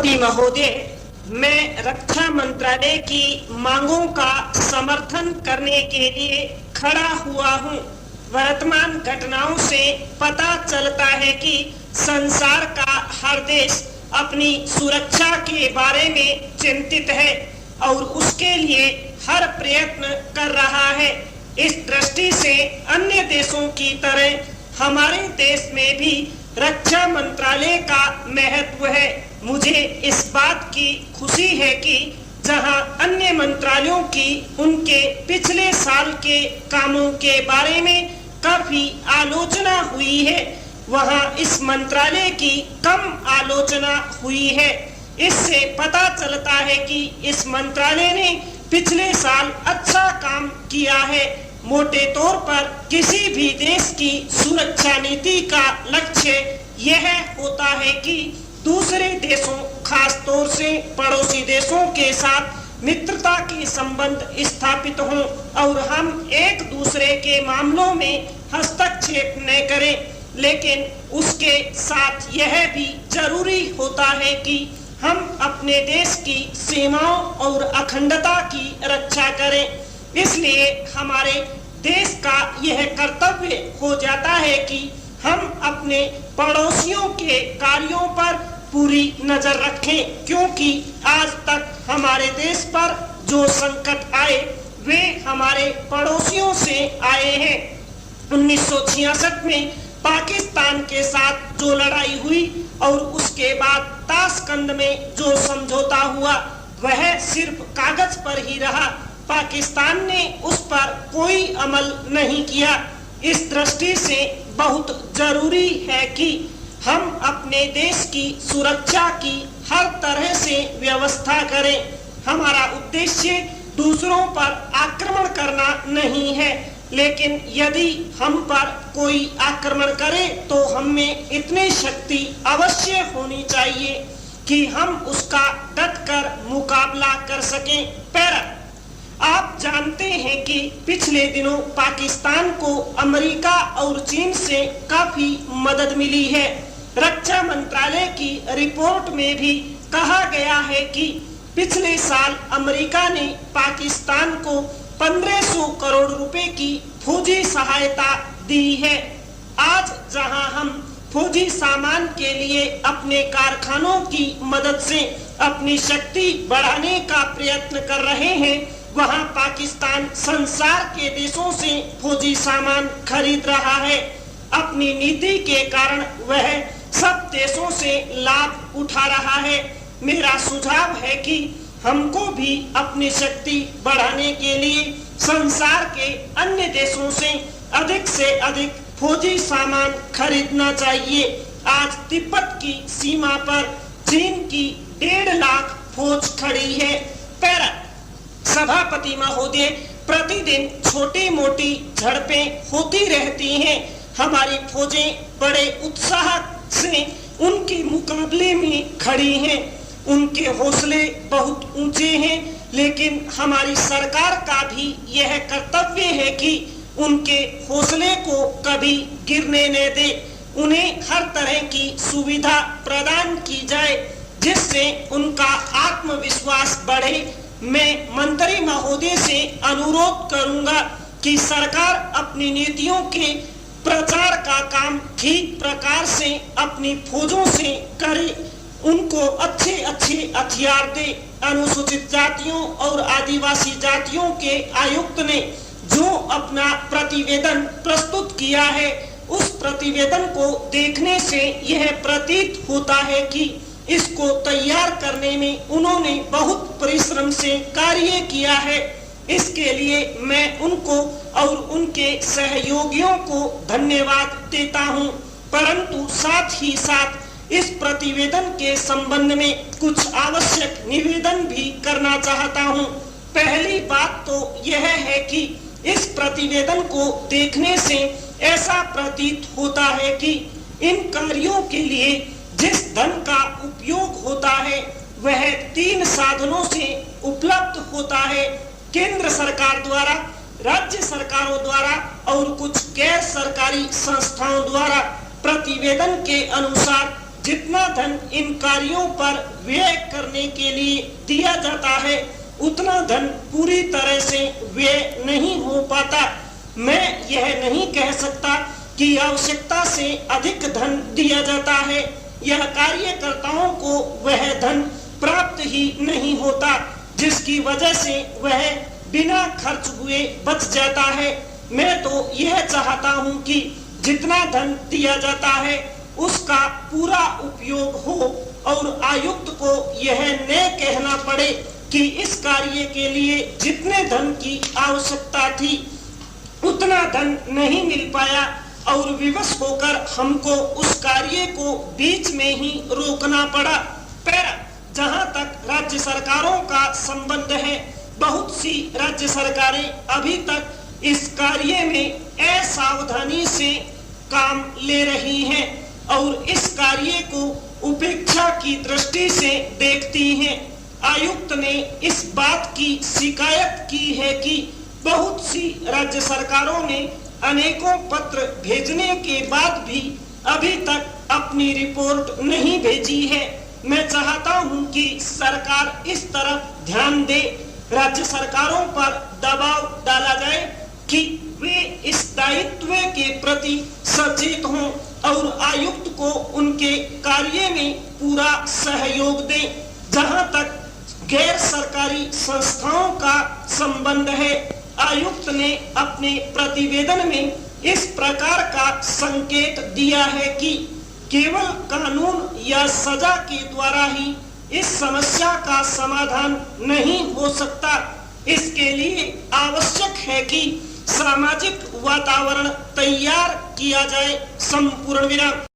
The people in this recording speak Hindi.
सभापति महोदय, मैं रक्षा मंत्रालय की मांगों का समर्थन करने के लिए खड़ा हुआ हूं। वर्तमान घटनाओं से पता चलता है कि संसार का हर देश अपनी सुरक्षा के बारे में चिंतित है और उसके लिए हर प्रयत्न कर रहा है। इस दृष्टि से अन्य देशों की तरह हमारे देश में भी रक्षा मंत्रालय का महत्व है। मुझे इस बात की खुशी है कि जहां अन्य मंत्रालयों की उनके पिछले साल के कामों के बारे में काफी आलोचना हुई है, वहां इस मंत्रालय की कम आलोचना हुई है। इससे पता चलता है कि इस मंत्रालय ने पिछले साल अच्छा काम किया है। मोटे तौर पर किसी भी देश की सुरक्षा नीति का लक्ष्य यह होता है कि दूसरे देशों, खास तौर से पड़ोसी देशों के साथ मित्रता के संबंध स्थापित हों और हम एक दूसरे के मामलों में हस्तक्षेप न करें। लेकिन उसके साथ यह भी जरूरी होता है कि हम अपने देश की सीमाओं और अखंडता की रक्षा करें। इसलिए हमारे देश का यह कर्तव्य हो जाता है कि हम अपने पड़ोसियों के कार्यों पर पूरी नजर रखें, क्योंकि आज तक हमारे देश पर जो संकट आए वे हमारे पड़ोसियों से आए हैं। 1966 में पाकिस्तान के साथ जो लड़ाई हुई और उसके बाद ताशकंद में जो समझौता हुआ वह सिर्फ कागज पर ही रहा। पाकिस्तान ने उस पर कोई अमल नहीं किया। इस दृष्टि से बहुत जरूरी है कि हम अपने देश की सुरक्षा की हर तरह से व्यवस्था करें। हमारा उद्देश्य दूसरों पर आक्रमण करना नहीं है, लेकिन यदि हम पर कोई आक्रमण करे तो हम में इतनी शक्ति अवश्य होनी चाहिए कि हम उसका डटकर मुकाबला कर सकें। पैरा, आप जानते हैं कि पिछले दिनों पाकिस्तान को अमेरिका और चीन से काफी मदद मिली है। रक्षा मंत्रालय की रिपोर्ट में भी कहा गया है कि पिछले साल अमेरिका ने पाकिस्तान को 1500 करोड़ रुपए की फौजी सहायता दी है। आज जहां हम फौजी सामान के लिए अपने कारखानों की मदद से अपनी शक्ति बढ़ाने का प्रयत्न कर रहे हैं, वहां पाकिस्तान संसार के देशों से फौजी सामान खरीद रहा है। अपनी नीति के कारण वह सब देशों से लाभ उठा रहा है। मेरा सुझाव है कि हमको भी अपनी शक्ति बढ़ाने के लिए संसार के अन्य देशों से अधिक फौजी सामान खरीदना चाहिए। आज तिब्बत की सीमा पर चीन की 1.5 लाख फौज खड़ी है। पैरा, सभापति महोदय, प्रतिदिन छोटी मोटी झड़पें होती रहती हैं। हमारी फौजें बड़े उत्साह से उनके मुकाबले में खड़ी हैं। उनके हौसले बहुत ऊंचे हैं, लेकिन हमारी सरकार का भी यह कर्तव्य है कि उनके हौसले को कभी गिरने न दे। उन्हें हर तरह की सुविधा प्रदान की जाए जिससे उनका आत्मविश्वास बढ़े। मैं मंत्री महोदय से अनुरोध करूंगा कि सरकार अपनी नीतियों के प्रचार का काम ठीक प्रकार से अपनी फौजों से करे, उनको अच्छे हथियार दे। अनुसूचित जातियों और आदिवासी जातियों के आयुक्त ने जो अपना प्रतिवेदन प्रस्तुत किया है, उस प्रतिवेदन को देखने से यह प्रतीत होता है कि इसको तैयार करने में उन्होंने बहुत परिश्रम से कार्य किया है। इसके लिए मैं उनको और उनके सहयोगियों को धन्यवाद देता हूं, परंतु साथ ही साथ इस प्रतिवेदन के संबंध में कुछ आवश्यक निवेदन भी करना चाहता हूं। पहली बात तो यह है कि इस प्रतिवेदन को देखने से ऐसा प्रतीत होता है कि इन कार्यों के लिए जिस धन का उपयोग होता है वह 3 साधनों से उपलब्ध होता है। केंद्र सरकार द्वारा, राज्य सरकारों द्वारा और कुछ गैर सरकारी संस्थाओं द्वारा। प्रतिवेदन के अनुसार जितना धन इन कार्यों पर व्यय करने के लिए दिया जाता है उतना धन पूरी तरह से व्यय नहीं हो पाता। मैं यह नहीं कह सकता कि आवश्यकता से अधिक धन दिया जाता है, यह कार्यकर्ताओं को वह धन प्राप्त ही नहीं होता जिसकी वजह से वह बिना खर्च हुए बच जाता है। मैं तो यह चाहता हूं कि जितना धन दिया जाता है उसका पूरा उपयोग हो और आयुक्त को यह न कहना पड़े कि इस कार्य के लिए जितने धन की आवश्यकता थी उतना धन नहीं मिल पाया और विवश होकर हमको उस कार्य को बीच में ही रोकना पड़ा। पैरा जहां तक राज्य सरकारों का संबंध है, बहुत सी राज्य सरकारें अभी तक इस कार्य में असावधानी से काम ले रही हैं और इस कार्य को उपेक्षा की दृष्टि से देखती हैं। आयुक्त ने इस बात की शिकायत की है कि बहुत सी राज्य सरकारों ने अनेकों पत्र भेजने के बाद भी अभी तक अपनी रिपोर्ट नहीं भेजी है। मैं चाहता हूं कि सरकार इस तरफ ध्यान दे, राज्य सरकारों पर दबाव डाला जाए कि वे इस दायित्व के प्रति सचेत हों और आयुक्त को उनके कार्य में पूरा सहयोग दें। जहां तक गैर सरकारी संस्थाओं का संबंध है, आयुक्त ने अपने प्रतिवेदन में इस प्रकार का संकेत दिया है कि केवल कानून या सजा के द्वारा ही इस समस्या का समाधान नहीं हो सकता। इसके लिए आवश्यक है कि सामाजिक वातावरण तैयार किया जाए। संपूर्ण विराम।